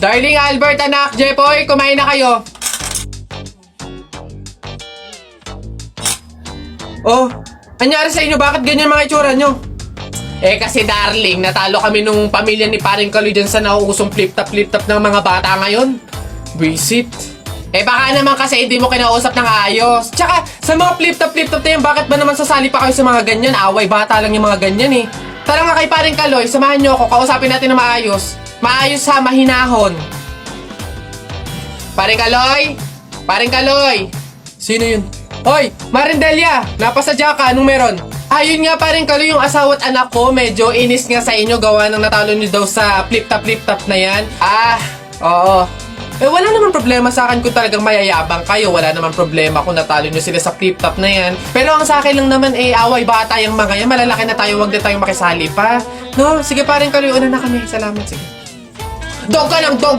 Darling Albert, anak, Jepoy, kumain na kayo. Oh, anyari sa inyo? Bakit ganyan mga itsura nyo? Eh kasi darling, natalo kami nung pamilya ni Paring Kaloy dyan sa nauusong flip-top ng mga bata ngayon. Visit. Eh baka naman kasi hindi mo kinausap ng ayos. Tsaka sa mga flip-top na yan, bakit ba naman sasali pa kayo sa mga ganyan? Away bata lang yung mga ganyan eh. Tara nga kay Paring Kaloy, samahan nyo ako, kausapin natin na maayos. Maayos ha, mahinahon. Paring Kaloy? Paring Kaloy? Sino yun? Hoy, Marindelia! Napasadya ka, anong meron? Ayun nga Paring Kaloy, yung asawa at anak ko, medyo inis nga sa inyo, gawa ng natalo nyo daw sa flip-top na yan. Oo. Eh wala naman problema sa akin kung talagang mayayabang kayo. Wala naman problema kung natalo nyo sila sa flip-top na yan. Pero ang sa akin lang naman away bata yung mga yan. Malalaki na tayo, wag din tayong makisali pa. No, sige Paring Kaloy, una na kami. Salamat, sige. Dog ka ng dog!